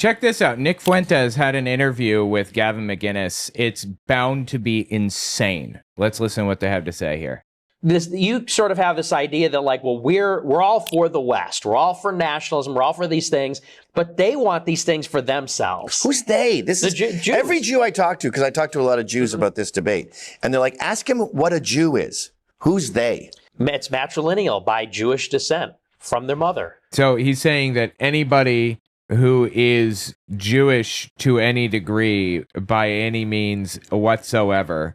Check this out. Nick Fuentes had an interview with Gavin McInnes. It's bound to be insane. Let's listen to what they have to say here. You sort of have this idea that, like, well, we're all for the West. We're all for nationalism. We're all for these things. But they want these things for themselves. Who's they? This is Jews. Every Jew I talk to, because I talk to a lot of Jews about this debate, and they're like, ask him what a Jew is. Who's they? It's matrilineal by Jewish descent from their mother. So he's saying that anybody who is Jewish to any degree, by any means whatsoever,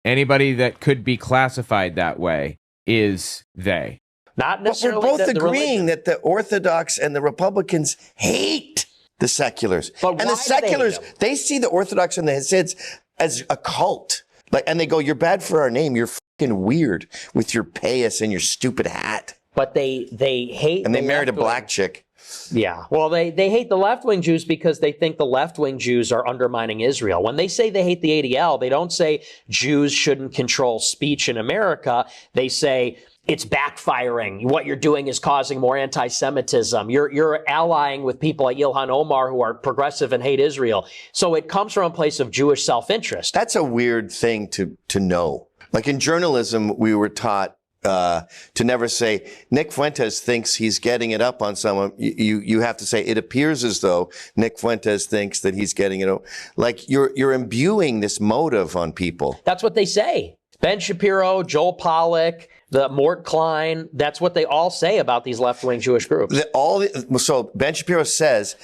anybody that could be classified that way is they. Not necessarily. But we're both agreeing that the Orthodox and the Republicans hate the seculars. But and the seculars, they see the Orthodox and the Hasids as a cult. And they go, you're bad for our name. You're fucking weird with your payas and your stupid hat. But they hate. And they married a black chick. Yeah. Well, they hate the left-wing Jews because they think the left-wing Jews are undermining Israel. When they say they hate the ADL, they don't say Jews shouldn't control speech in America. They say it's backfiring. What you're doing is causing more anti-Semitism. You're allying with people like Ilhan Omar who are progressive and hate Israel. So it comes from a place of Jewish self-interest. That's a weird thing to know. Like in journalism, we were taught to never say, Nick Fuentes thinks he's getting it up on someone. You have to say, it appears as though Nick Fuentes thinks that he's getting it up. Like you're imbuing this motive on people. That's what they say. Ben Shapiro, Joel Pollack, the Mort Klein, that's what they all say about these left-wing Jewish groups. So Ben Shapiro says,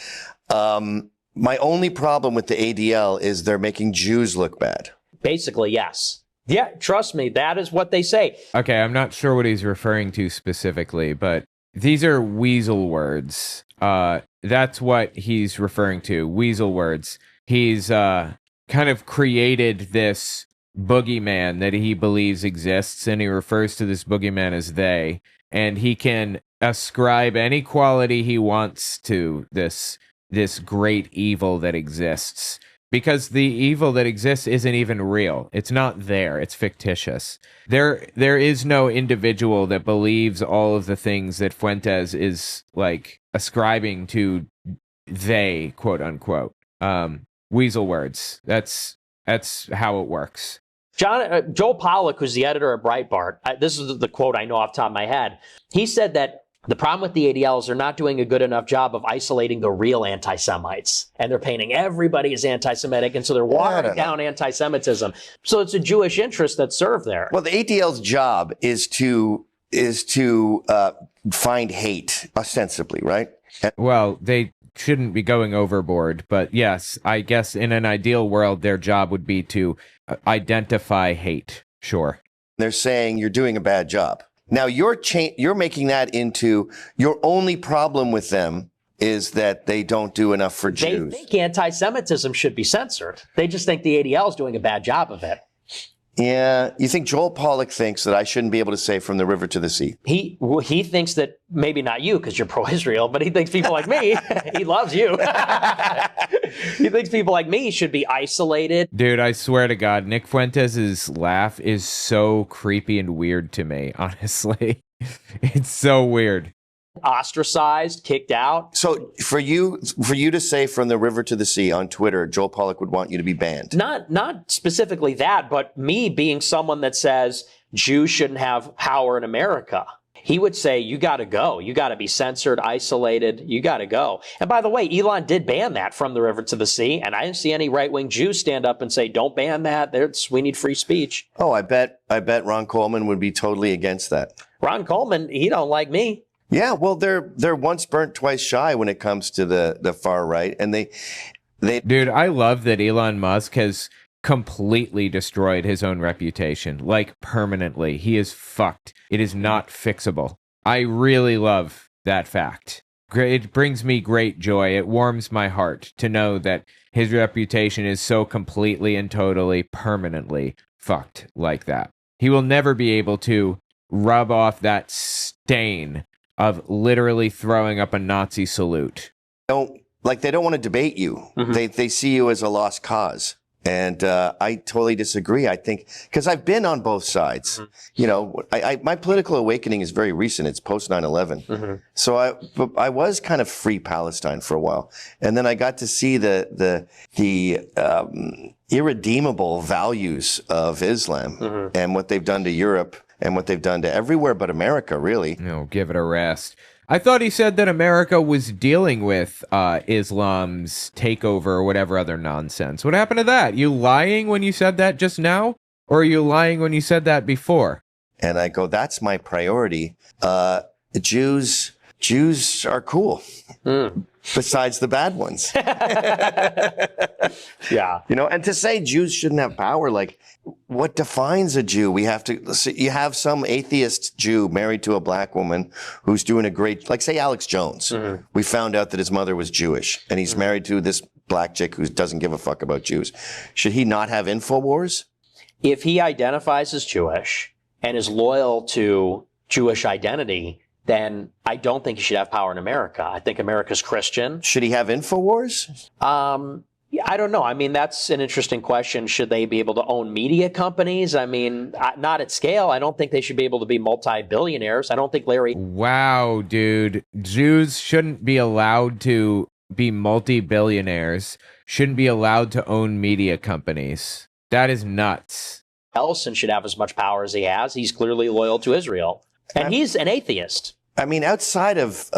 my only problem with the ADL is they're making Jews look bad. Basically, yes. Yeah, trust me, that is what they say. Okay, I'm not sure what he's referring to specifically, but these are weasel words. That's what he's referring to, weasel words. He's kind of created this boogeyman that he believes exists, and he refers to this boogeyman as they, and he can ascribe any quality he wants to this great evil that exists. Because the evil that exists isn't even real. It's not there. It's fictitious. There is no individual that believes all of the things that Fuentes is like ascribing to they, quote unquote. Weasel words. That's how it works. Joel Pollack, who's the editor of Breitbart, this is the quote I know off the top of my head. He said that the problem with the ADL is they're not doing a good enough job of isolating the real anti-Semites. And they're painting everybody as anti-Semitic, and so they're watering down anti-Semitism. So it's a Jewish interest that's served there. Well, the ADL's job is to find hate, ostensibly, right? Well, they shouldn't be going overboard, but yes, I guess in an ideal world, their job would be to identify hate. Sure. They're saying you're doing a bad job. Now you're making that into your only problem with them is that they don't do enough for Jews. They think anti-Semitism should be censored. They just think the ADL is doing a bad job of it. Yeah, you think Joel Pollack thinks that I shouldn't be able to say from the river to the sea? He thinks that, maybe not you because you're pro-Israel, but he thinks people like me, he loves you. He thinks people like me should be isolated. Dude, I swear to God, Nick Fuentes' laugh is so creepy and weird to me, honestly. It's so weird. Ostracized, kicked out. So for you to say from the river to the sea on Twitter, Joel Pollack would want you to be banned. Not specifically that, but me being someone that says Jews shouldn't have power in America. He would say, you got to go. You got to be censored, isolated. You got to go. And by the way, Elon did ban that from the river to the sea. And I didn't see any right-wing Jews stand up and say, don't ban that. We need free speech. Oh, I bet Ron Coleman would be totally against that. Ron Coleman, he don't like me. Yeah, well, they're once burnt, twice shy when it comes to the far right. And they Dude, I love that Elon Musk has completely destroyed his own reputation, like permanently. He is fucked. It is not fixable. I really love that fact. It brings me great joy. It warms my heart to know that his reputation is so completely and totally permanently fucked like that. He will never be able to rub off that stain of literally throwing up a Nazi salute. They don't want to debate you. Mm-hmm. They see you as a lost cause. And I totally disagree. I think because I've been on both sides. You know, my political awakening is very recent. It's post 9/11. So I was kind of free Palestine for a while, and then I got to see the irredeemable values of Islam and what they've done to Europe and what they've done to everywhere but America, really. No, give it a rest. I thought he said that America was dealing with Islam's takeover or whatever other nonsense. What happened to that? You lying when you said that just now? Or are you lying when you said that before? And I go, that's my priority. Jews are cool. Besides the bad ones. Yeah. You know, and to say Jews shouldn't have power, like, what defines a Jew? We have to, you have some atheist Jew married to a black woman who's doing a great, like say Alex Jones. We found out that his mother was Jewish and he's married to this black chick who doesn't give a fuck about Jews. Should he not have InfoWars? If he identifies as Jewish and is loyal to Jewish identity, then I don't think he should have power in America. I think America's Christian. Should he have InfoWars? I don't know. I mean, that's an interesting question. Should they be able to own media companies? I mean, not at scale. I don't think they should be able to be multi-billionaires. I don't think Larry... Wow, dude. Jews shouldn't be allowed to be multi-billionaires, shouldn't be allowed to own media companies. That is nuts. Ellison should have as much power as he has. He's clearly loyal to Israel. And he's an atheist. I mean, outside of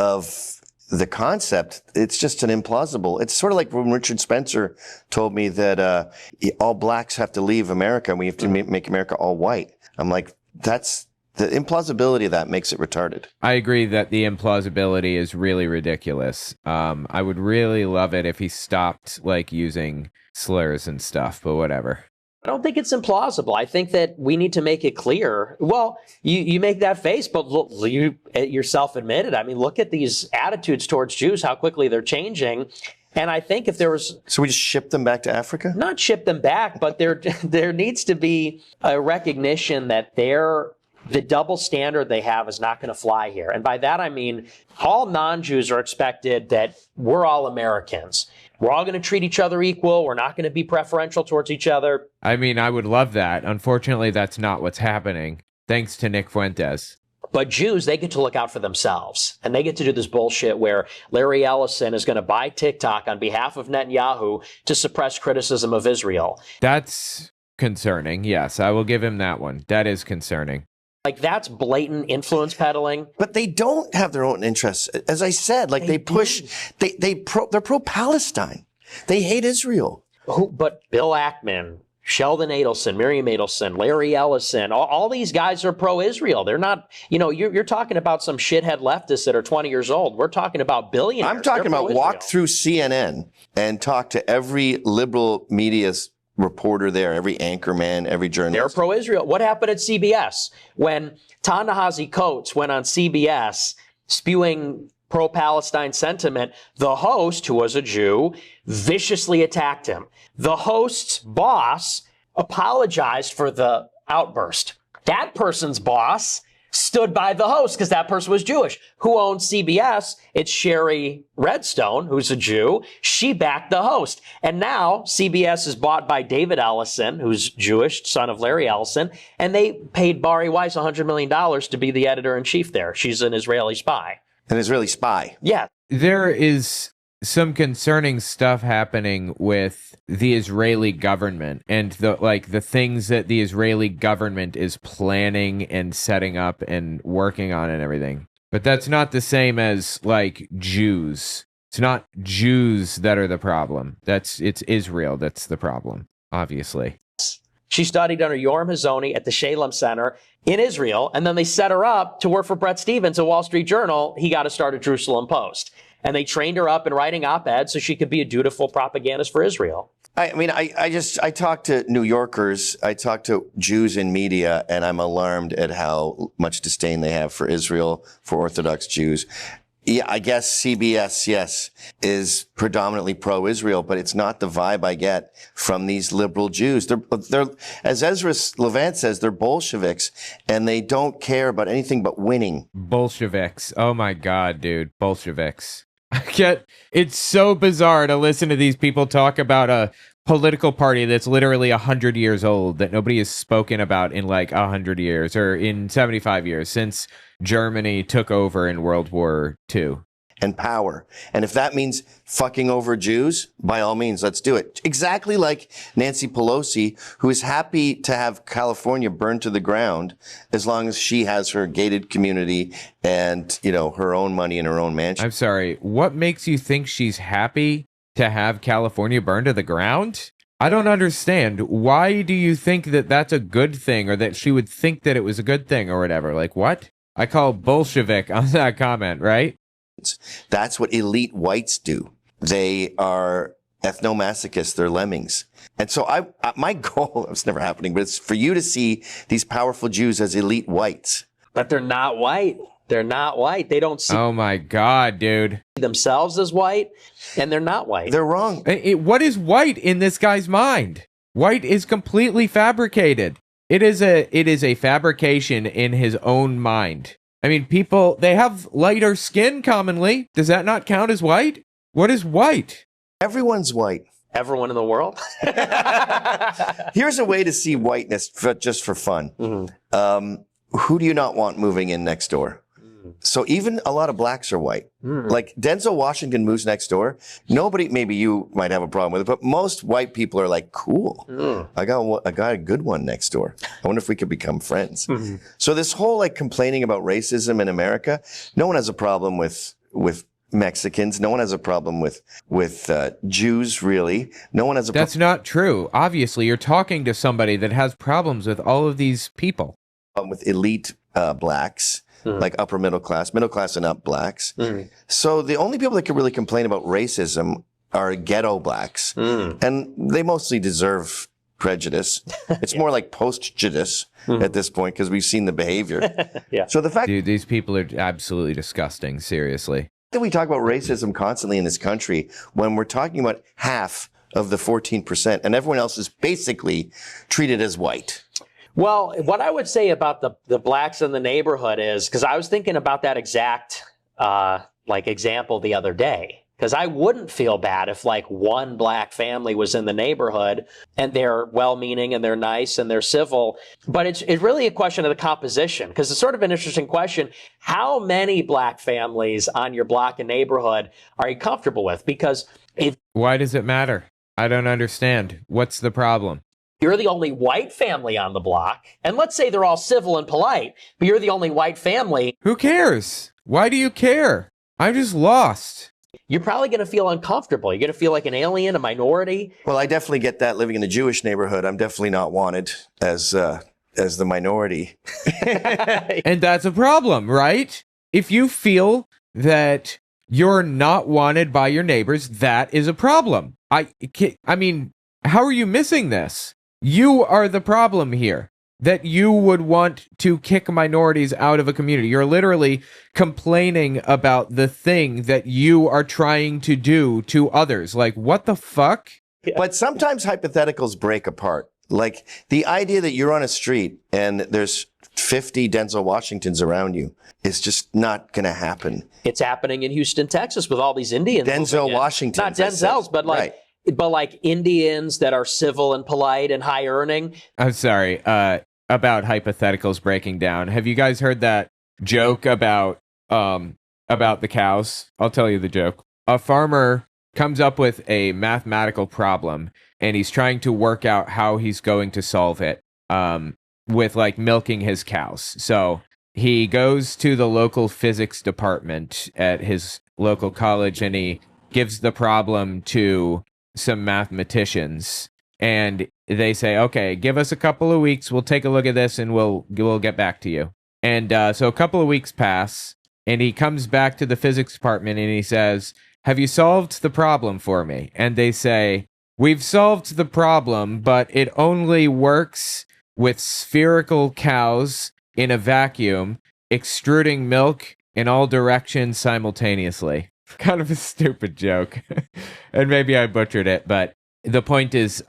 the concept, it's just an implausible. It's sort of like when Richard Spencer told me that all blacks have to leave America and we have to make America all white. I'm like, that's the implausibility of that makes it retarded. I agree that the implausibility is really ridiculous. I would really love it if he stopped like using slurs and stuff, but whatever. I don't think it's implausible. I think that we need to make it clear. Well, you make that face, but look, you yourself admitted. I mean, look at these attitudes towards Jews, how quickly they're changing. And I think if there was... So we just ship them back to Africa? Not ship them back, but there needs to be a recognition that the double standard they have is not going to fly here. And by that, I mean, all non-Jews are expected that we're all Americans. We're all going to treat each other equal. We're not going to be preferential towards each other. I mean, I would love that. Unfortunately, that's not what's happening. Thanks to Nick Fuentes. But Jews, they get to look out for themselves. And they get to do this bullshit where Larry Ellison is going to buy TikTok on behalf of Netanyahu to suppress criticism of Israel. That's concerning. Yes, I will give him that one. That is concerning. Like, that's blatant influence peddling. But they don't have their own interests. As I said, like they push, they're pro-Palestine. They hate Israel. But Bill Ackman, Sheldon Adelson, Miriam Adelson, Larry Ellison, all these guys are pro-Israel. They're not, you're talking about some shithead leftists that are 20 years old. We're talking about billionaires. I'm talking about walk through CNN and talk to every liberal media reporter there, every anchorman, every journalist. They're pro-Israel. What happened at CBS when Ta-Nehisi Coates went on CBS spewing pro-Palestine sentiment? The host, who was a Jew, viciously attacked him. The host's boss apologized for the outburst. That person's boss stood by the host because that person was Jewish. Who owns CBS? It's Sherry Redstone, who's a Jew. She backed the host. And now CBS is bought by David Ellison, who's Jewish, son of Larry Ellison, and they paid Bari Weiss $100 million to be the editor-in-chief there. She's an Israeli spy. An Israeli spy? Yeah. There is some concerning stuff happening with the Israeli government and the things that the Israeli government is planning and setting up and working on and everything. But that's not the same as like Jews. It's not Jews that are the problem. It's Israel that's the problem, obviously. She studied under Yoram Hazony at the Shalem Center in Israel, and then they set her up to work for Bret Stephens at Wall Street Journal. He got to start at Jerusalem Post. And they trained her up in writing op-eds so she could be a dutiful propagandist for Israel. I mean, I talk to New Yorkers, I talk to Jews in media, and I'm alarmed at how much disdain they have for Israel, for Orthodox Jews. Yeah, I guess CBS, yes, is predominantly pro-Israel, but it's not the vibe I get from these liberal Jews. They're, as Ezra Levant says, they're Bolsheviks, and they don't care about anything but winning. Bolsheviks. Oh my God, dude. Bolsheviks. It's so bizarre to listen to these people talk about a political party that's literally 100 years old that nobody has spoken about in like 100 years or in 75 years since Germany took over in World War II. And power. And if that means fucking over Jews, by all means, let's do it. Exactly like Nancy Pelosi, who is happy to have California burned to the ground as long as she has her gated community and, you know, her own money in her own mansion. I'm sorry, what makes you think she's happy to have California burned to the ground? I don't understand. Why do you think that that's a good thing, or that she would think that it was a good thing or whatever? Like, what? I call Bolshevik on that comment, right? That's what elite whites do. They are ethnomasochists. They're lemmings. And so my goal, it's never happening, but it's for you to see these powerful Jews as elite whites. But they're not white. They're not white. They don't see Oh my God, dude. themselves as white, and they're not white. They're wrong. What is white in this guy's mind? White is completely fabricated. It is a fabrication in his own mind. I mean, people, they have lighter skin commonly. Does that not count as white? What is white? Everyone's white. Everyone in the world? Here's a way to see whiteness just for fun. Mm-hmm. Who do you not want moving in next door? So even a lot of blacks are white. Like Denzel Washington moves next door. Nobody, maybe you might have a problem with it, but most white people are like, cool. I got a good one next door. I wonder if we could become friends. So this whole like complaining about racism in America, no one has a problem with Mexicans. No one has a problem with Jews, really. No one has a problem. That's not true. Obviously, you're talking to somebody that has problems with all of these people. With elite blacks. Like upper middle class and up blacks. So the only people that can really complain about racism are ghetto blacks. And they mostly deserve prejudice. It's more like post-judice at this point because we've seen the behavior. Yeah. So the fact Dude, these people are absolutely disgusting, seriously. that we talk about racism constantly in this country when we're talking about half of the 14% and everyone else is basically treated as white. Well, what I would say about the blacks in the neighborhood is, because I was thinking about that exact example the other day, because I wouldn't feel bad if like one black family was in the neighborhood and they're well-meaning and they're nice and they're civil, but it's really a question of the composition, because it's sort of an interesting question. How many black families on your block and neighborhood are you comfortable with? Because if Why does it matter? I don't understand. What's the problem? you're the only white family on the block, and let's say they're all civil and polite, but you're the only white family, Who cares? Why do you care? I'm just lost. you're probably going to feel uncomfortable. You're going to feel like an alien, a minority. Well, I definitely get that living in a Jewish neighborhood. I'm definitely not wanted as the minority. And that's a problem, right? If you feel that you're not wanted by your neighbors, that is a problem. I mean, how are you missing this? You are the problem here. That you would want to kick minorities out of a community. You're literally complaining about the thing that you are trying to do to others. Like, what the fuck? But sometimes hypotheticals break apart. Like the idea that you're on a street and there's 50 Denzel Washingtons around you is just not going to happen. It's happening in Houston, Texas with all these Indians. Denzel moving in. Washington. Not Denzel's, but like, Right. but like Indians that are civil and polite and high earning. I'm sorry, about hypotheticals breaking down. Have you guys heard that joke about the cows? I'll tell you the joke. A farmer comes up with a mathematical problem and he's trying to work out how he's going to solve it with like milking his cows. So he goes to the local physics department at his local college and he gives the problem to some mathematicians, and they say, okay, give us a couple of weeks, we'll take a look at this and we'll get back to you. And so a couple of weeks pass and he comes back to the physics department and he says, have you solved the problem for me? And they say, we've solved the problem, but it only works with spherical cows in a vacuum extruding milk in all directions simultaneously. Kind of a stupid joke. And maybe I butchered it, but the point is,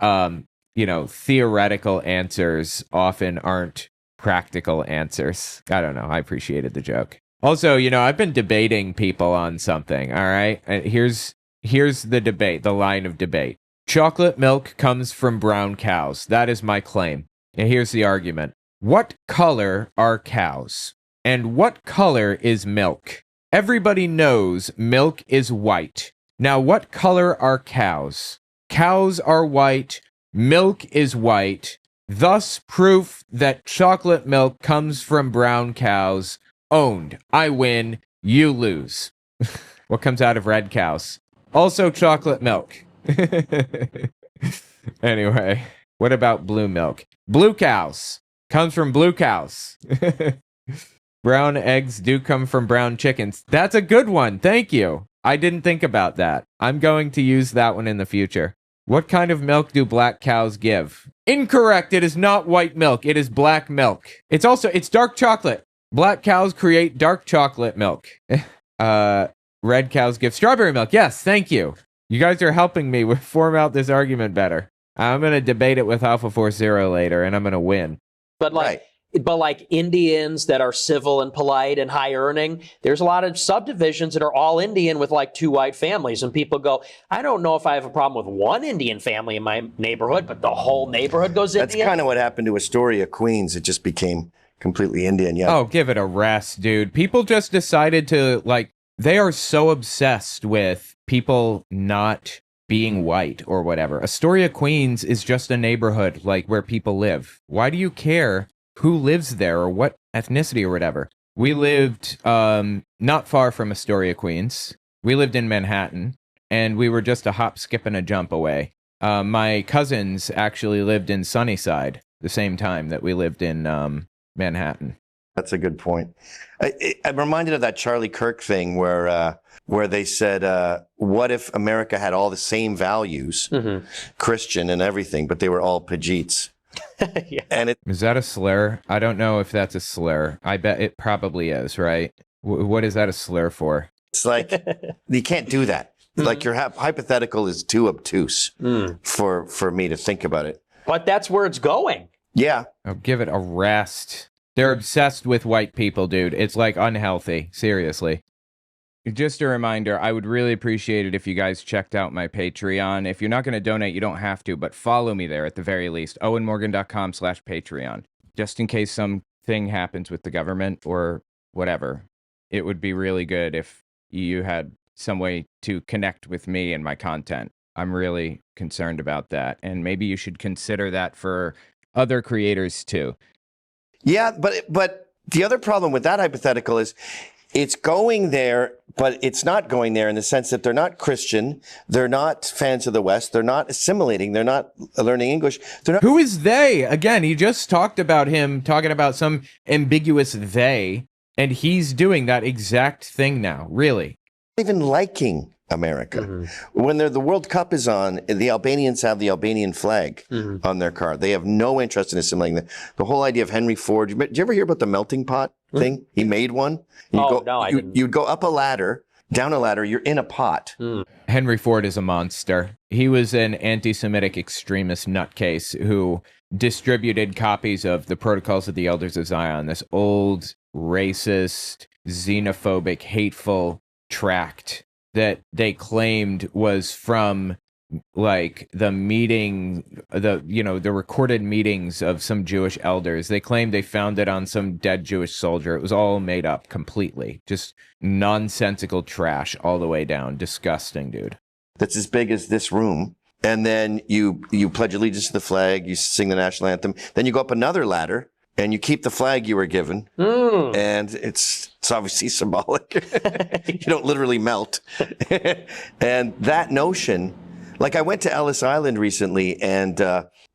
theoretical answers often aren't practical answers. I don't know. I appreciated the joke. Also, I've been debating people on something, all right? Here's the debate, the line of debate. Chocolate milk comes from brown cows. That is my claim. And here's the argument. What color are cows? And what color is milk? Everybody knows milk is white. Now, what color are cows? Cows are white. Milk is white. Thus, proof that chocolate milk comes from brown cows. Owned. I win. You lose. What comes out of red cows? Also chocolate milk. Anyway, what about blue milk? Blue cows. Comes from blue cows. Brown eggs do come from brown chickens. That's a good one. Thank you. I didn't think about that. I'm going to use that one in the future. What kind of milk do black cows give? Incorrect. It is not white milk. It is black milk. It's dark chocolate. Black cows create dark chocolate milk. Red cows give strawberry milk. Yes, thank you. You guys are helping me form out this argument better. I'm going to debate it with Alpha Force Zero later, and I'm going to win. But like Indians that are civil and polite and high earning, there's a lot of subdivisions that are all Indian with like 2 white families. And people go, I don't know if I have a problem with one Indian family in my neighborhood, but the whole neighborhood goes Indian. That's kind of what happened to Astoria, Queens. It just became completely Indian. Yeah. Oh, give it a rest, dude. People just decided to, they are so obsessed with people not being white or whatever. Astoria, Queens is just a neighborhood where people live. Why do you care who lives there or what ethnicity or whatever? We lived not far from Astoria, Queens. We lived in Manhattan, and we were just a hop, skip, and a jump away. My cousins actually lived in Sunnyside the same time that we lived in Manhattan. That's a good point. I'm reminded of that Charlie Kirk thing where they said, what if America had all the same values, Christian and everything, but they were all Pajeets? Yeah. And Is that a slur? I don't know if that's a slur. I bet it probably is, right? What is that a slur for? it's like, you can't do that. Like your hypothetical is too obtuse for me to think about it. But that's where it's going. Yeah. Oh, give it a rest. They're obsessed with white people, dude. It's unhealthy. Seriously. Just a reminder, I would really appreciate it if you guys checked out my Patreon. If you're not going to donate, you don't have to, but follow me there at the very least. owenmorgan.com/Patreon. Just in case something happens with the government or whatever. It would be really good if you had some way to connect with me and my content. I'm really concerned about that. And maybe you should consider that for other creators too. Yeah, but the other problem with that hypothetical is it's going there, but it's not going there in the sense that they're not Christian, they're not fans of the West, they're not assimilating, they're not learning English. Who is they? Again, he just talked about him talking about some ambiguous they, and he's doing that exact thing now, really. Even liking America. When the World Cup is on, the Albanians have the Albanian flag on their car. They have no interest in assimilating. The whole idea of Henry Ford. Did you ever hear about the melting pot thing? He made one. I didn't. You'd go up a ladder, down a ladder, you're in a pot. Henry Ford is a monster. He was an anti-Semitic extremist nutcase who distributed copies of the Protocols of the Elders of Zion, this old, racist, xenophobic, hateful tract that they claimed was from the meeting, the recorded meetings of some Jewish elders. They claimed they found it on some dead Jewish soldier. It was all made up completely. Just nonsensical trash all the way down. Disgusting, dude. That's as big as this room. And then you pledge allegiance to the flag, you sing the national anthem. Then you go up another ladder and you keep the flag you were given. And it's obviously symbolic. You don't literally melt. And that notion, I went to Ellis Island recently and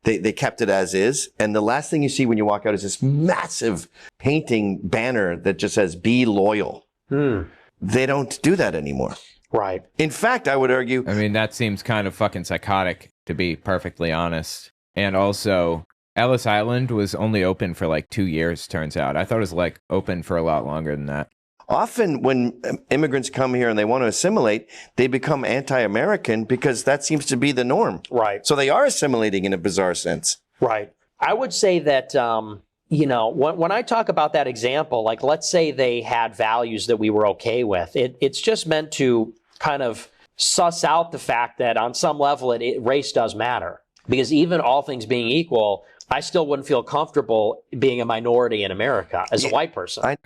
they kept it as is. And the last thing you see when you walk out is this massive painting banner that just says, "Be loyal." They don't do that anymore. Right. In fact, I would argue. I mean, that seems kind of fucking psychotic, to be perfectly honest. And also, Ellis Island was only open for 2 years, turns out. I thought it was open for a lot longer than that. Often when immigrants come here and they want to assimilate, they become anti-American because that seems to be the norm. Right. So they are assimilating in a bizarre sense. Right. I would say that, when I talk about that example, like let's say they had values that we were okay with, it's just meant to kind of suss out the fact that on some level race does matter. Because even all things being equal, I still wouldn't feel comfortable being a minority in America as a white person.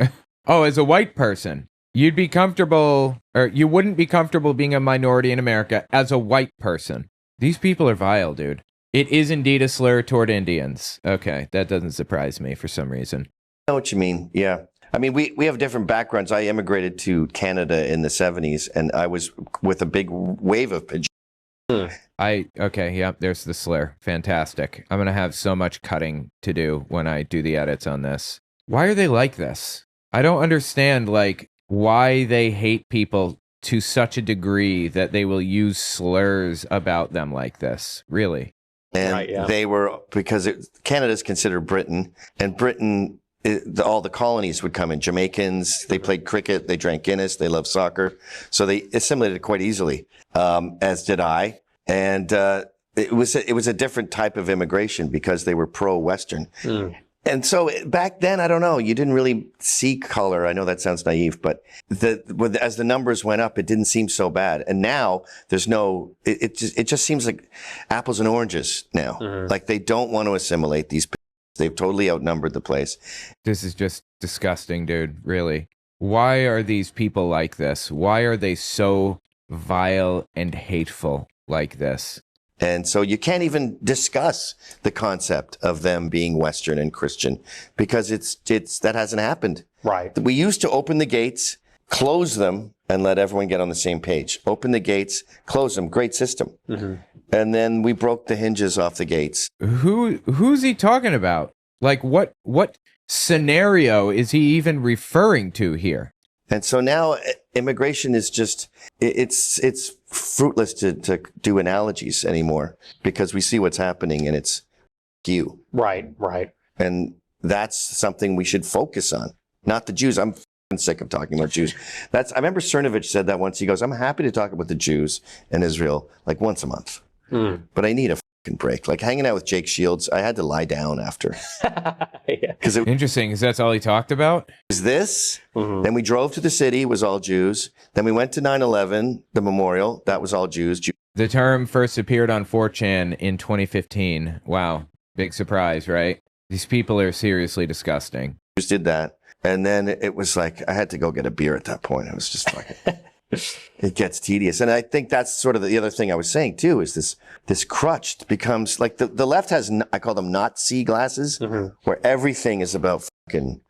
Oh, as a white person, you'd be comfortable, or you wouldn't be comfortable being a minority in America as a white person. These people are vile, dude. It is indeed a slur toward Indians. Okay, that doesn't surprise me for some reason. I know what you mean. Yeah. I mean, we have different backgrounds. I immigrated to Canada in the 70s, and I was with a big wave of pejorative. There's the slur. Fantastic. I'm going to have so much cutting to do when I do the edits on this. Why are they like this? I don't understand, like, why they hate people to such a degree that they will use slurs about them like this. Really. And they were, because Canada's considered Britain, and Britain, all the colonies would come in. Jamaicans, they played cricket, they drank Guinness, they loved soccer. So they assimilated quite easily, as did I. And it was a different type of immigration because they were pro-Western. And so back then, I don't know, you didn't really see color. I know that sounds naive, but as the numbers went up, it didn't seem so bad. And now there's it just seems like apples and oranges now. Like they don't want to assimilate these people. They've totally outnumbered the place. This is just disgusting, dude. Really. Why are these people like this? Why are they so vile and hateful like this? And so you can't even discuss the concept of them being Western and Christian because that hasn't happened. Right. We used to open the gates, close them, and let everyone get on the same page. Open the gates, close them. Great system. And then we broke the hinges off the gates. Who's he talking about? Like what scenario is he even referring to here? And so now immigration is just, it's fruitless to do analogies anymore because we see what's happening and it's you. Right. And that's something we should focus on, not the Jews. I'm sick of talking about Jews. I remember Cernovich said that once. He goes, I'm happy to talk about the Jews and Israel like once a month, but I need a break. Like hanging out with Jake Shields, I had to lie down after. Because Interesting, because that's all he talked about? Was this. Then we drove to the city, it was all Jews. Then we went to 9/11, the memorial, that was all Jews. The term first appeared on 4chan in 2015. Wow, big surprise, right? These people are seriously disgusting. Jews did that. And then it was like, I had to go get a beer at that point. I was just fucking... It gets tedious. And I think that's sort of the other thing I was saying too, is this crutch becomes like the left has, I call them Nazi glasses, where everything is about fucking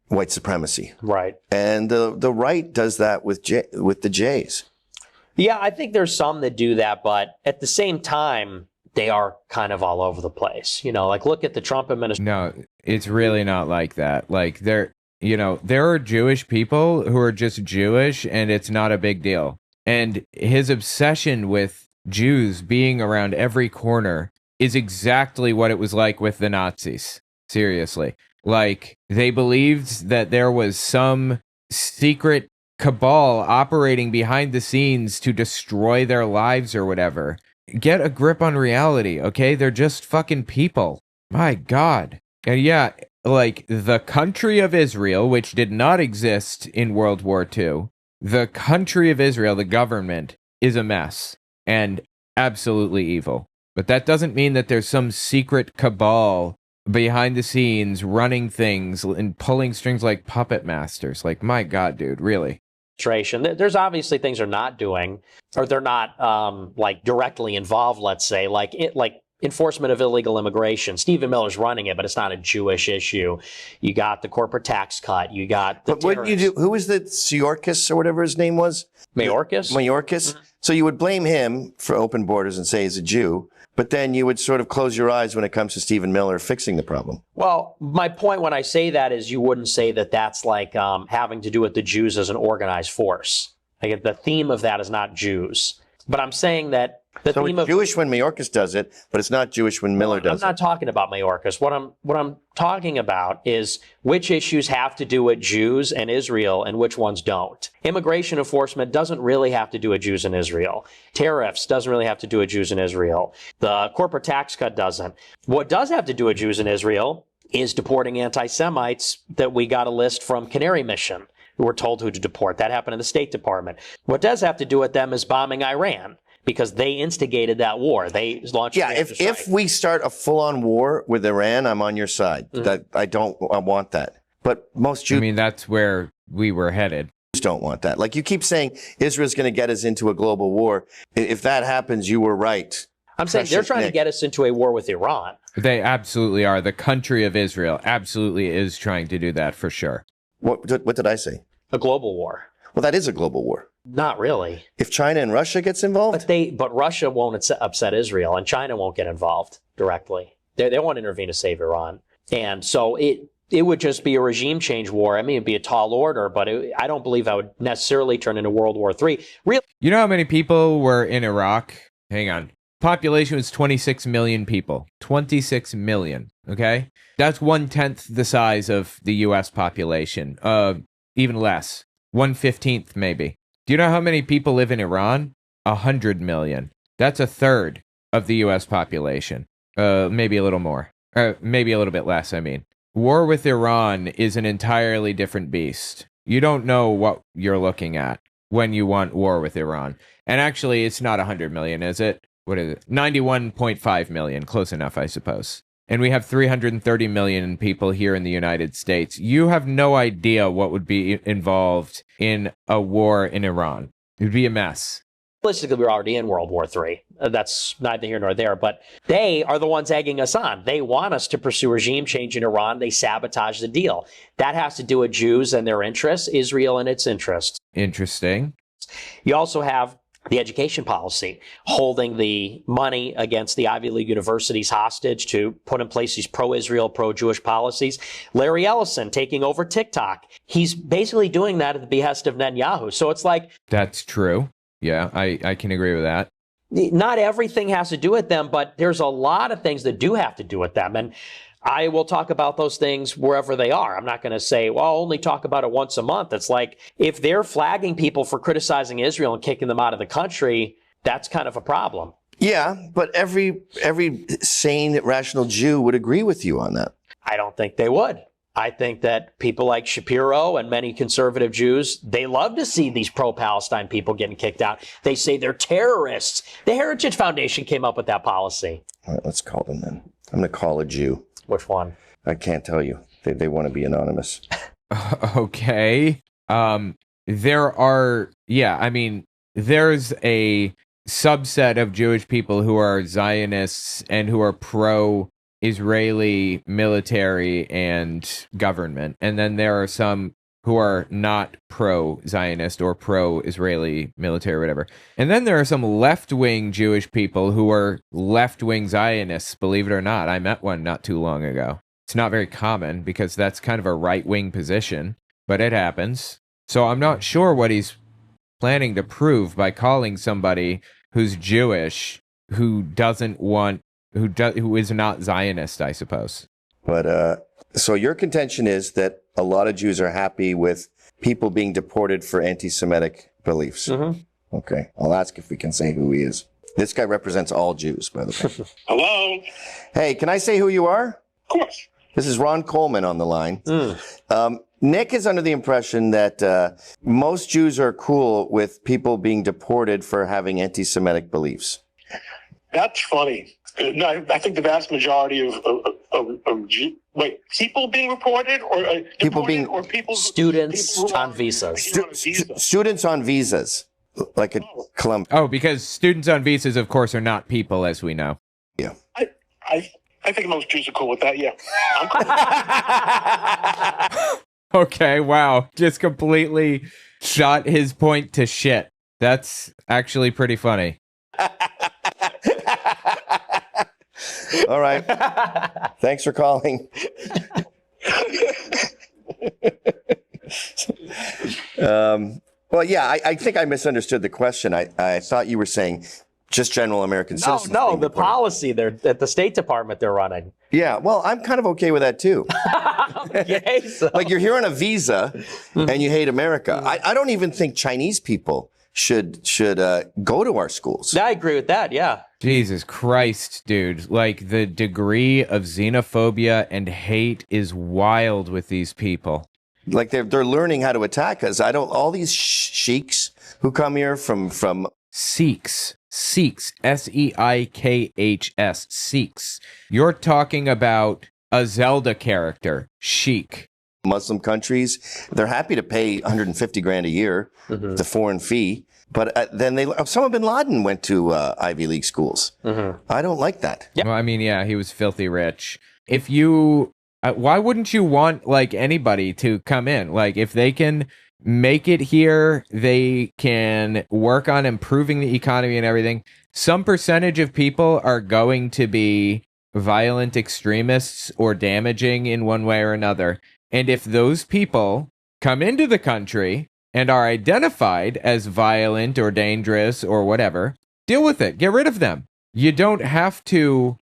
white supremacy. Right. And the right does that with the Jays. Yeah, I think there's some that do that, but at the same time, they are kind of all over the place. Like look at the Trump administration. No, it's really not like that. Like there are Jewish people who are just Jewish and it's not a big deal. And his obsession with Jews being around every corner is exactly what it was like with the Nazis. Seriously. Like they believed that there was some secret cabal operating behind the scenes to destroy their lives or whatever. Get a grip on reality, okay? They're just fucking people. My God. And yeah, like the country of Israel, which did not exist in World War II, the country of Israel, the government, is a mess and absolutely evil. But that doesn't mean that there's some secret cabal behind the scenes running things and pulling strings like puppet masters. Like, my God, dude, really. There's obviously things they're not doing, or they're not like directly involved, let's say, like enforcement of illegal immigration. Stephen Miller's running it, but it's not a Jewish issue. You got the corporate tax cut. You got the. But what you do? Who was the Mayorkas or whatever his name was? Mayorkas. Mayorkas. So you would blame him for open borders and say he's a Jew, but then you would sort of close your eyes when it comes to Stephen Miller fixing the problem. Well, my point when I say that is you wouldn't say that that's like having to do with the Jews as an organized force. Like the theme of that is not Jews, but I'm saying that. So it's Jewish when Mayorkas does it, but it's not Jewish when Miller does it. I'm not talking about Mayorkas. What I'm talking about is which issues have to do with Jews and Israel and which ones don't. Immigration enforcement doesn't really have to do with Jews and Israel. Tariffs doesn't really have to do with Jews and Israel. The corporate tax cut doesn't. What does have to do with Jews and Israel is deporting anti-Semites that we got a list from Canary Mission. We were told who to deport. That happened in the State Department. What does have to do with them is bombing Iran, because they instigated that war. They launched. Yeah, if we start a full-on war with Iran, I'm on your side. That I want that. But most Jews, I mean, that's where we were headed. don't want that. Like you keep saying, Israel's going to get us into a global war. If that happens, you were right. I'm saying they're trying to get us into a war with Iran. They absolutely are. The country of Israel absolutely is trying to do that for sure. What did I say? A global war. Well, that is a global war. Not really. If China and Russia gets involved? But Russia won't upset Israel, and China won't get involved directly. They won't intervene to save Iran. And so it would just be a regime change war. I mean, it'd be a tall order, but I don't believe I would necessarily turn into World War III. Really? You know how many people were in Iraq? Hang on. Population was 26 million people. 26 million, okay? That's 1/10 the size of the U.S. population. Even less. 1/15 maybe. Do you know how many people live in Iran? 100 million. That's a third of the U.S. population. Maybe a little more. Maybe a little bit less, I mean. War with Iran is an entirely different beast. You don't know what you're looking at when you want war with Iran. And actually, it's not 100 million, is it? What is it? 91.5 million. Close enough, I suppose. And we have 330 million people here in the United States. You have no idea what would be involved in a war in Iran. It would be a mess. Realistically, we're already in World War III. That's neither here nor there, but they are the ones egging us on. They want us to pursue regime change in Iran. They sabotage the deal. That has to do with Jews and their interests, Israel and its interests. Interesting. You also have the education policy, holding the money against the Ivy League universities hostage to put in place these pro-Israel, pro-Jewish policies. Larry Ellison taking over TikTok. He's basically doing that at the behest of Netanyahu. So it's like... That's true. Yeah, I can agree with that. Not everything has to do with them, but there's a lot of things that do have to do with them. And I will talk about those things wherever they are. I'm not going to say, well, I'll only talk about it once a month. It's like, if they're flagging people for criticizing Israel and kicking them out of the country, that's kind of a problem. Yeah, but every sane, rational Jew would agree with you on that. I don't think they would. I think that people like Shapiro and many conservative Jews, they love to see these pro-Palestine people getting kicked out. They say they're terrorists. The Heritage Foundation came up with that policy. All right, let's call them then. I'm going to call a Jew. Which one? I can't tell you. They want to be anonymous. Okay. There's a subset of Jewish people who are Zionists and who are pro-Israeli military and government. And then there are some who are not pro-Zionist or pro-Israeli military or whatever. And then there are some left-wing Jewish people who are left-wing Zionists, believe it or not. I met one not too long ago. It's not very common because that's kind of a right-wing position, but it happens. So I'm not sure what he's planning to prove by calling somebody who's Jewish who is not Zionist, I suppose. But so your contention is that a lot of Jews are happy with people being deported for anti-Semitic beliefs. Mm-hmm. Okay. I'll ask if we can say who he is. This guy represents all Jews, by the way. Hello? Hey, can I say who you are? Of course. This is Ron Coleman on the line. Nick is under the impression that most Jews are cool with people being deported for having anti-Semitic beliefs. That's funny. No, I think the vast majority of people being reported or People being- or people Students people who on are- visas. people on visas. Students on visas, like at Columbia. Oh, because students on visas, of course, are not people, as we know. Yeah. I think most Jews are cool with that. Yeah. I'm cool. Okay, wow. Just completely shot his point to shit. That's actually pretty funny. All right. Thanks for calling. Well, yeah, I think I misunderstood the question. I thought you were saying just general American citizens. No, being the deported. policy they're at the State Department they're running. Yeah, well, I'm kind of okay with that too. Okay, so. Like you're here on a visa and you hate America. I don't even think Chinese people should go to our schools. I agree with that. Yeah. Jesus Christ, dude. Like, the degree of xenophobia and hate is wild with these people. Like they're learning how to attack us. All these sheiks who come here from Sikhs, Seikhs, Sikhs. You're talking about a Zelda character, Sheik. Muslim countries, they're happy to pay 150 grand a year, the foreign fee. But then Osama bin Laden went to Ivy League schools. I don't like that. Well, I mean, yeah, he was filthy rich. If you, why wouldn't you want like anybody to come in? Like, if they can make it here, they can work on improving the economy and everything. Some percentage of people are going to be violent extremists or damaging in one way or another. And if those people come into the country and are identified as violent or dangerous or whatever, deal with it. Get rid of them. You don't have to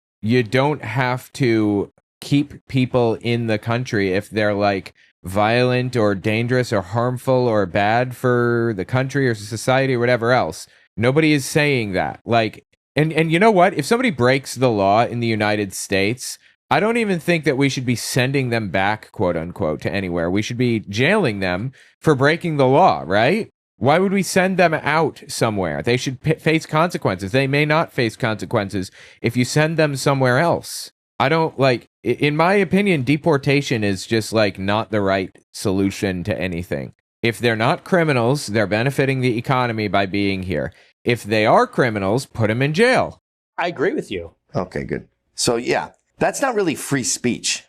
keep people in the country if they're like violent or dangerous or harmful or bad for the country or society or whatever else. Nobody is saying that. Like, and you know what? If somebody breaks the law in the United States, I don't even think that we should be sending them back, quote unquote, to anywhere. We should be jailing them for breaking the law, right? Why would we send them out somewhere? They should face consequences. They may not face consequences if you send them somewhere else. I don't like, in my opinion, deportation is just like not the right solution to anything. If they're not criminals, they're benefiting the economy by being here. If they are criminals, put them in jail. I agree with you. Okay, good. So yeah, that's not really free speech.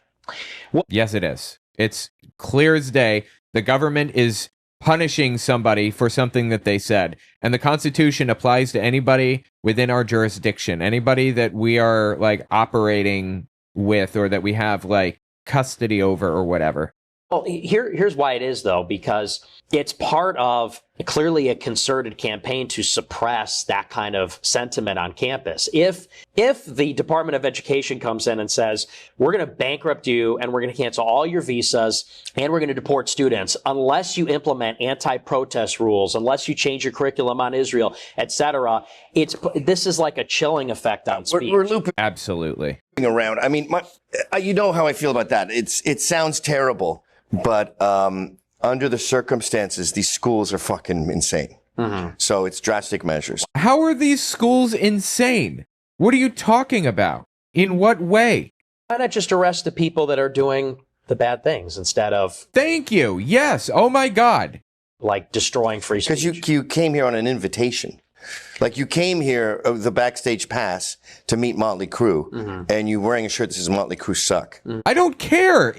Yes, it is. It's clear as day. The government is punishing somebody for something that they said. And the Constitution applies to anybody within our jurisdiction, anybody that we are like operating with or that we have like custody over or whatever. Well, here's why it is, though, because it's part of clearly a concerted campaign to suppress that kind of sentiment on campus. If the Department of Education comes in and says, we're going to bankrupt you and we're going to cancel all your visas and we're going to deport students unless you implement anti-protest rules, unless you change your curriculum on Israel, etc., this is like a chilling effect on speech. We're looping Absolutely around. I mean, you know how I feel about that. It sounds terrible. But under the circumstances, these schools are fucking insane. So it's drastic measures. How are these schools insane? What are you talking about? In what way? Why not just arrest the people that are doing the bad things instead of... Thank you. Yes. Oh, my God. Like destroying free speech. Because you came here on an invitation. Like you came here, the backstage pass, to meet Motley Crue, and you're wearing a shirt that says Motley Crue suck. I don't care.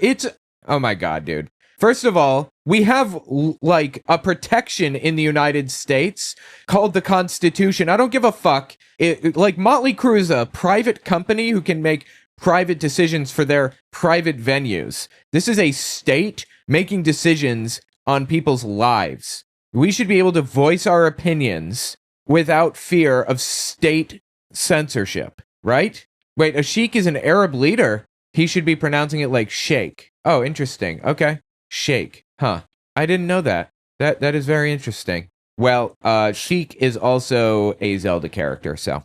Oh my God, dude. First of all, we have like a protection in the United States called the Constitution. I don't give a fuck. Like Motley Crue is a private company who can make private decisions for their private venues. This is a state making decisions on people's lives. We should be able to voice our opinions without fear of state censorship, right? Wait, a sheik is an Arab leader. He should be pronouncing it like sheikh. Oh, interesting. Okay. Sheikh. Huh. I didn't know that. That is very interesting. Well, Sheik is also a Zelda character, so.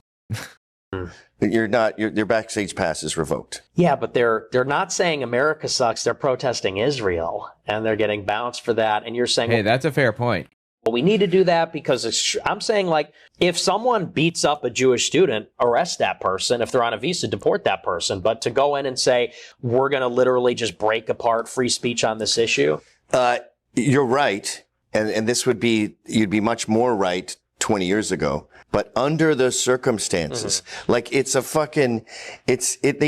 Your backstage pass is revoked. Yeah, but they're not saying America sucks. They're protesting Israel, and they're getting bounced for that. And you're saying, hey, that's a fair point. Well, we need to do that because I'm saying, like, if someone beats up a Jewish student, arrest that person. If they're on a visa, deport that person. But to go in and say, we're going to literally just break apart free speech on this issue. You're right. And this you'd be much more right 20 years ago. But under the circumstances, like they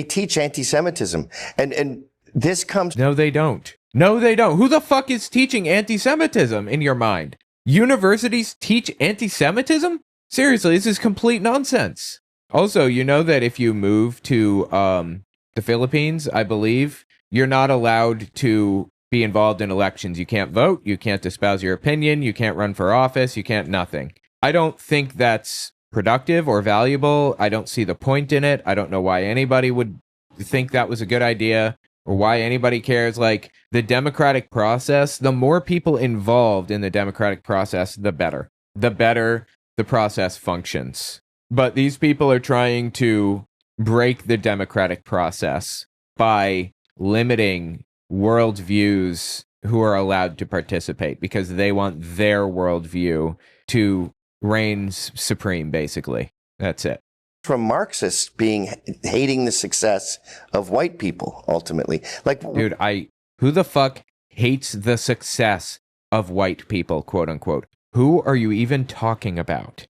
teach anti-Semitism. And this comes. No, they don't. No, they don't. Who the fuck is teaching anti-Semitism in your mind? Universities teach anti-Semitism? Seriously, this is complete nonsense. Also, you know that if you move to the Philippines, I believe, you're not allowed to be involved in elections. You can't vote, you can't espouse your opinion, you can't run for office, you can't nothing. I don't think that's productive or valuable. I don't see the point in it. I don't know why anybody would think that was a good idea. Or why anybody cares. Like, the democratic process, the more people involved in the democratic process, the better. the better the process functions. But these people are trying to break the democratic process by limiting worldviews who are allowed to participate because they want their worldview to reign supreme, basically. That's it. From Marxists hating the success of white people, ultimately. Like, dude, who the fuck hates the success of white people, quote unquote? Who are you even talking about?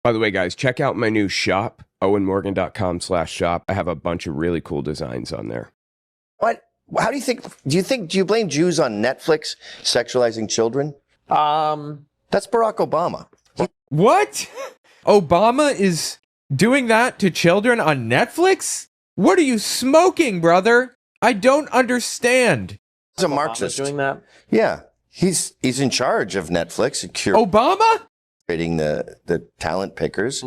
By the way, guys, check out my new shop, owenmorgan.com/shop. I have a bunch of really cool designs on there. what? How do you blame Jews on Netflix sexualizing children? That's Barack Obama. What? Obama is doing that to children on Netflix? What are you smoking, brother? I don't understand. He's a Marxist. Doing that? Yeah. He's in charge of Netflix. Obama? Creating the talent pickers.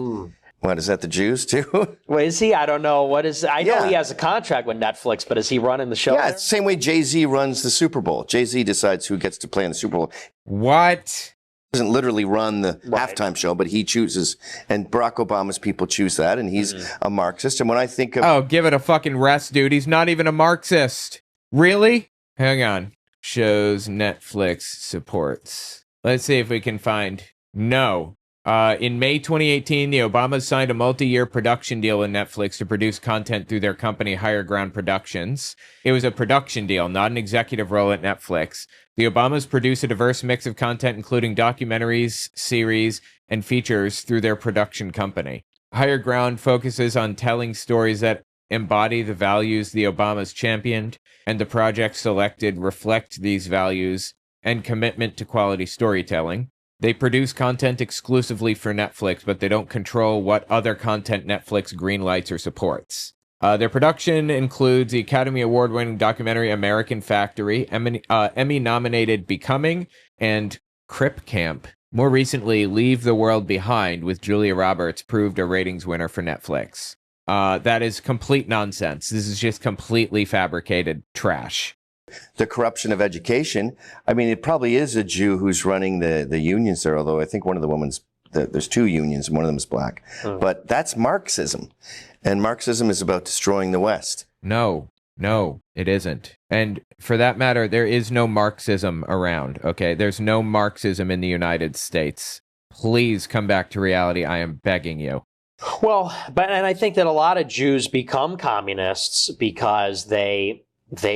What, is that the Jews too? Wait, is he? I don't know. What is? I know he has a contract with Netflix, but is he running the show? Yeah, it's the same way Jay-Z runs the Super Bowl. Jay-Z decides who gets to play in the Super Bowl. What? He doesn't literally run the halftime show, but he chooses. And Barack Obama's people choose that, and he's a Marxist. And when I think of... Oh, give it a fucking rest, dude. He's not even a Marxist. Really? Hang on. Shows Netflix supports. Let's see if we can find... No. In May 2018, the Obamas signed a multi-year production deal with Netflix to produce content through their company Higher Ground Productions. It was a production deal, not an executive role at Netflix. The Obamas produce a diverse mix of content, including documentaries, series, and features through their production company. Higher Ground focuses on telling stories that embody the values the Obamas championed, and the projects selected reflect these values and commitment to quality storytelling. They produce content exclusively for Netflix, but they don't control what other content Netflix greenlights or supports. Their production includes the Academy Award-winning documentary American Factory, Emmy-nominated Becoming, and Crip Camp. More recently, Leave the World Behind with Julia Roberts proved a ratings winner for Netflix. That is complete nonsense. This is just completely fabricated trash. The corruption of education. I mean, it probably is a Jew who's running the unions there, although I think one of the women's, there's two unions and one of them is black. But that's Marxism. And Marxism is about destroying the West. No, it isn't. And for that matter, there is no Marxism around, okay? There's no Marxism in the United States. Please come back to reality. I am begging you. Well, and I think that a lot of Jews become communists because they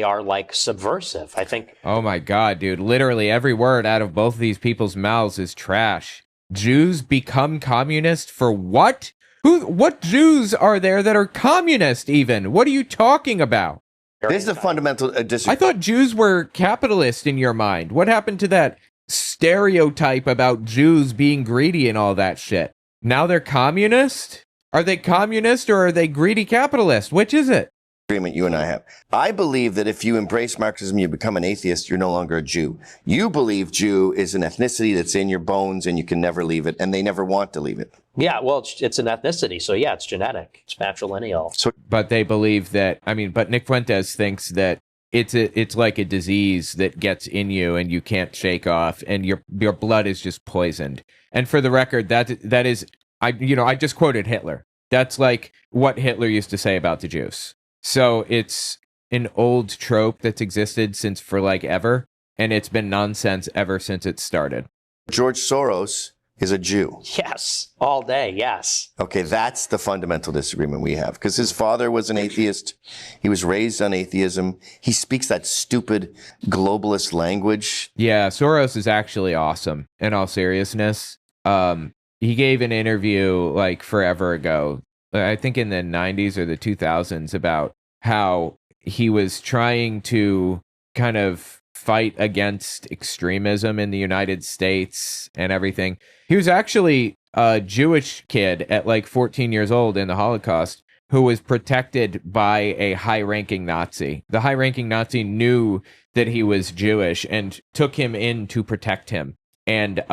are like subversive. I think. Oh my God, dude. Literally every word out of both of these people's mouths is trash. Jews become communist for what? What Jews are there that are communist even? What are you talking about? This is a fundamental disagreement. I thought Jews were capitalist in your mind. What happened to that stereotype about Jews being greedy and all that shit? Now they're communist? Are they communist or are they greedy capitalist? Which is it? Agreement you and I have. I believe that if you embrace Marxism, you become an atheist, you're no longer a Jew. You believe Jew is an ethnicity that's in your bones and you can never leave it, and they never want to leave it. Yeah, well, it's an ethnicity, so yeah, it's genetic. It's matrilineal. But they believe that, but Nick Fuentes thinks that it's like a disease that gets in you and you can't shake off, and your blood is just poisoned. And for the record, that is, I just quoted Hitler. That's like what Hitler used to say about the Jews. So it's an old trope that's existed since for like ever, and it's been nonsense ever since it started. George Soros is a Jew. Yes, all day, yes. Okay, that's the fundamental disagreement we have, because his father was an atheist. He was raised on atheism. He speaks that stupid globalist language. Yeah, Soros is actually awesome, in all seriousness. He gave an interview like forever ago, I think in the 90s or the 2000s, about how he was trying to kind of fight against extremism in the United States and everything. He was actually a Jewish kid at like 14 years old in the Holocaust who was protected by a high-ranking Nazi. The high-ranking Nazi knew that he was Jewish and took him in to protect him. And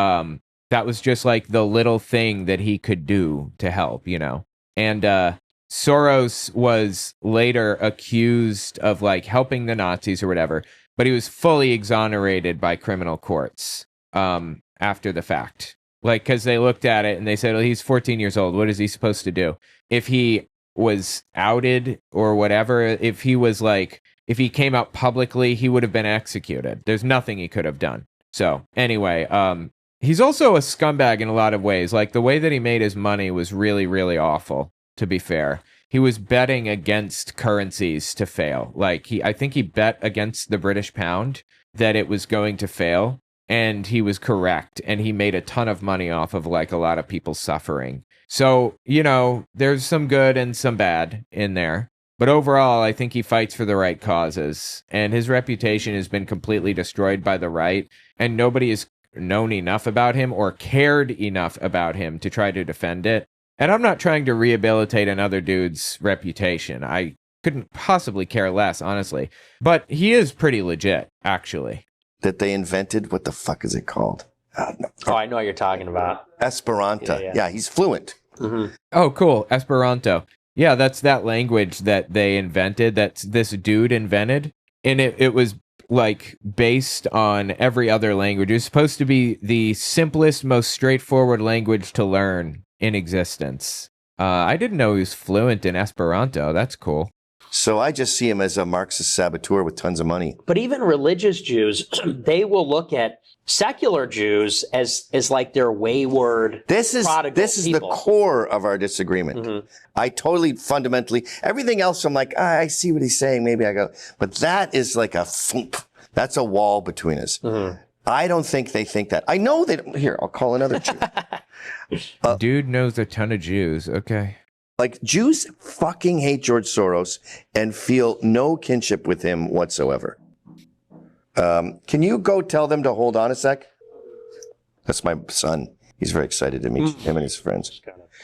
that was just like the little thing that he could do to help, And Soros was later accused of like helping the Nazis or whatever, but he was fully exonerated by criminal courts after the fact. Like, because they looked at it and they said, well, he's 14 years old. What is he supposed to do? If he was outed or whatever, if he came out publicly, he would have been executed. There's nothing he could have done. So anyway, he's also a scumbag in a lot of ways. Like, the way that he made his money was really, really awful, to be fair. He was betting against currencies to fail. Like, I think he bet against the British pound that it was going to fail, and he was correct, and he made a ton of money off of, like, a lot of people suffering. So, there's some good and some bad in there. But overall, I think he fights for the right causes, and his reputation has been completely destroyed by the right, and nobody has known enough about him or cared enough about him to try to defend it. And I'm not trying to rehabilitate another dude's reputation. I couldn't possibly care less, honestly. But he is pretty legit, actually. That they invented, what the fuck is it called? No. Oh, I know what you're talking about. Esperanto. Yeah, he's fluent. Mm-hmm. Oh, cool. Esperanto. Yeah, that's that language that they invented, that this dude invented. And it was, like, based on every other language. It was supposed to be the simplest, most straightforward language to learn in existence. I didn't know he was fluent in Esperanto. That's cool. So I just see him as a Marxist saboteur with tons of money. But even religious Jews, they will look at secular Jews as like their wayward, This is the people. core of our disagreement. Mm-hmm. I totally fundamentally, everything else I'm like, I see what he's saying. Maybe I go, but that is like a thump. That's a wall between us. Mm-hmm. I don't think they think that. I know they don't. Here, I'll call another Jew. Dude knows a ton of Jews. Okay. Like, Jews fucking hate George Soros and feel no kinship with him whatsoever. Can you go tell them to hold on a sec? That's my son. He's very excited to meet him and his friends.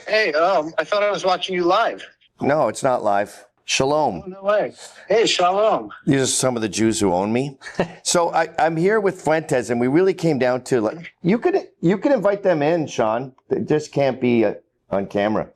Hey, I thought I was watching you live. No, it's not live. Shalom. Oh, no way. Hey, shalom. These are some of the Jews who own me. So I'm here with Fuentes, and we really came down to, like, you could invite them in, Sean. They just can't be on camera.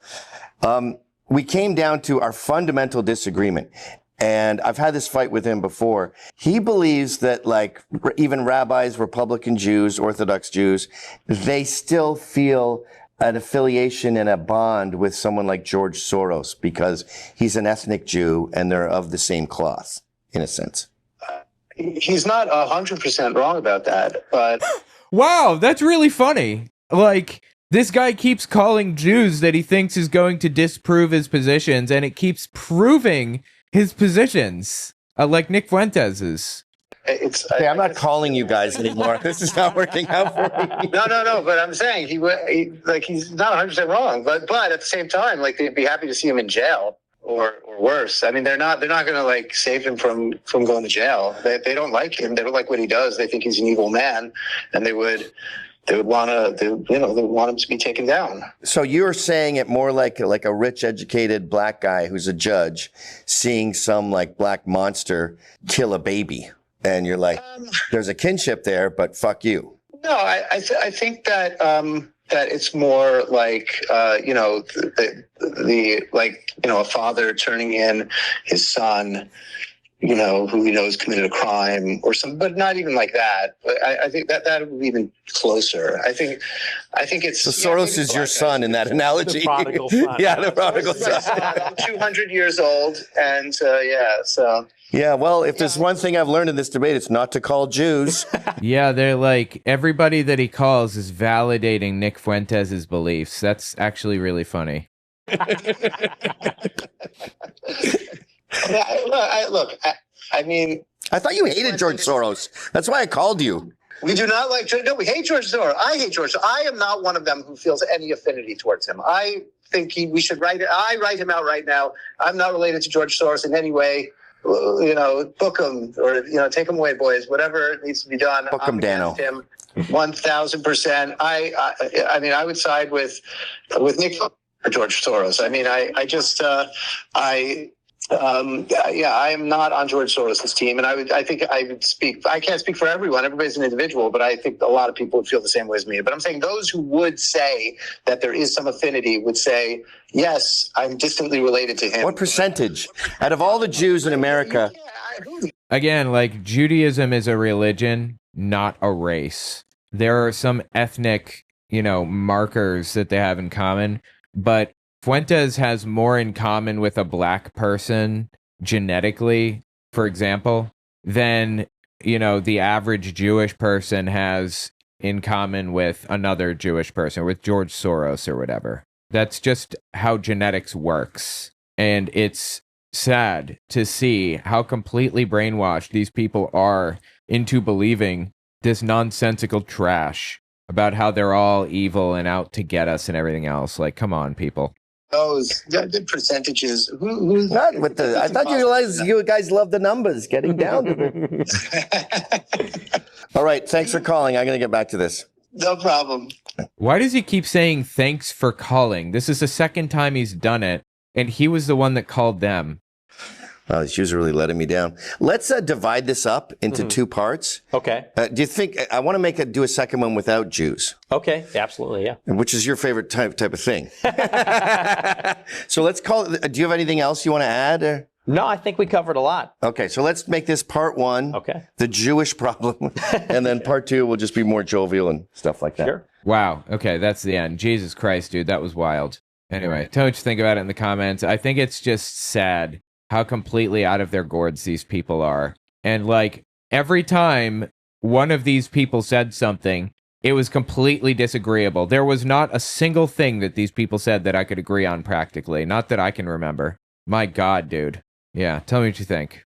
We came down to our fundamental disagreement. And I've had this fight with him before. He believes that, like, even rabbis, Republican Jews, Orthodox Jews, they still feel an affiliation and a bond with someone like George Soros because he's an ethnic Jew and they're of the same cloth, in a sense. He's not 100% wrong about that, but Wow, that's really funny. Like, this guy keeps calling Jews that he thinks is going to disprove his positions, and it keeps proving his positions, like Nick Fuentes's. Okay, I'm not calling you guys anymore. This is not working out for me. No. But I'm saying he's not 100% wrong. But at the same time, like, they'd be happy to see him in jail or worse. I mean, they're not going to, like, save him from going to jail. They don't like him. They don't like what he does. They think he's an evil man, and they would want him to be taken down. So you're saying it more like a rich, educated black guy who's a judge seeing some, like, black monster kill a baby. And you're like, there's a kinship there, but fuck you. No, I think that that it's more like a father turning in his son, who he knows committed a crime or something, but not even like that. But I think that would be even closer. I think it's. So Soros is your son in that analogy. The prodigal son. Yeah, the prodigal son. I'm 200 years old, and so. Yeah, well, if there's one thing I've learned in this debate, it's not to call Jews. Yeah, they're like, everybody that he calls is validating Nick Fuentes's beliefs. That's actually really funny. I mean, I thought you hated George Soros. That's why I called you. We do not like. No, we hate George Soros. I hate George. I am not one of them who feels any affinity towards him. I think we should write it. I write him out right now. I'm not related to George Soros in any way. Book him or take him away, boys. Whatever needs to be done. Book him, Dano. Him 1,000%. I mean, I would side with Nick or George Soros. I mean, I am not on George Soros' team, and I think I would speak. I can't speak for everyone. Everybody's an individual, but I think a lot of people would feel the same way as me. But I'm saying those who would say that there is some affinity would say, yes, I'm distantly related to him. What percentage out of all the Jews in America? Again, like, Judaism is a religion, not a race. There are some ethnic markers that they have in common, but Fuentes has more in common with a black person genetically, for example, than, the average Jewish person has in common with another Jewish person, with George Soros or whatever. That's just how genetics works. And it's sad to see how completely brainwashed these people are into believing this nonsensical trash about how they're all evil and out to get us and everything else. Like, come on, people. The percentages. Who's Not with the. I thought you guys love the numbers. Getting down to the. All right. Thanks for calling. I'm going to get back to this. No problem. Why does he keep saying thanks for calling? This is the second time he's done it, and he was the one that called them. Wow, these Jews are really letting me down. Let's divide this up into two parts. Okay. Do you think I want to do a second one without Jews? Okay. Absolutely. Yeah. Which is your favorite type of thing? So let's call it. Do you have anything else you want to add? Or? No, I think we covered a lot. Okay, so let's make this part one. Okay. The Jewish problem, and then part two will just be more jovial and stuff like that. Sure. Wow. Okay, that's the end. Jesus Christ, dude, that was wild. Anyway, tell me what you think about it in the comments. I think it's just sad how completely out of their gourds these people are. And like every time one of these people said something, it was completely disagreeable. There was not a single thing that these people said that I could agree on practically. Not that I can remember. My God, dude. Yeah, tell me what you think.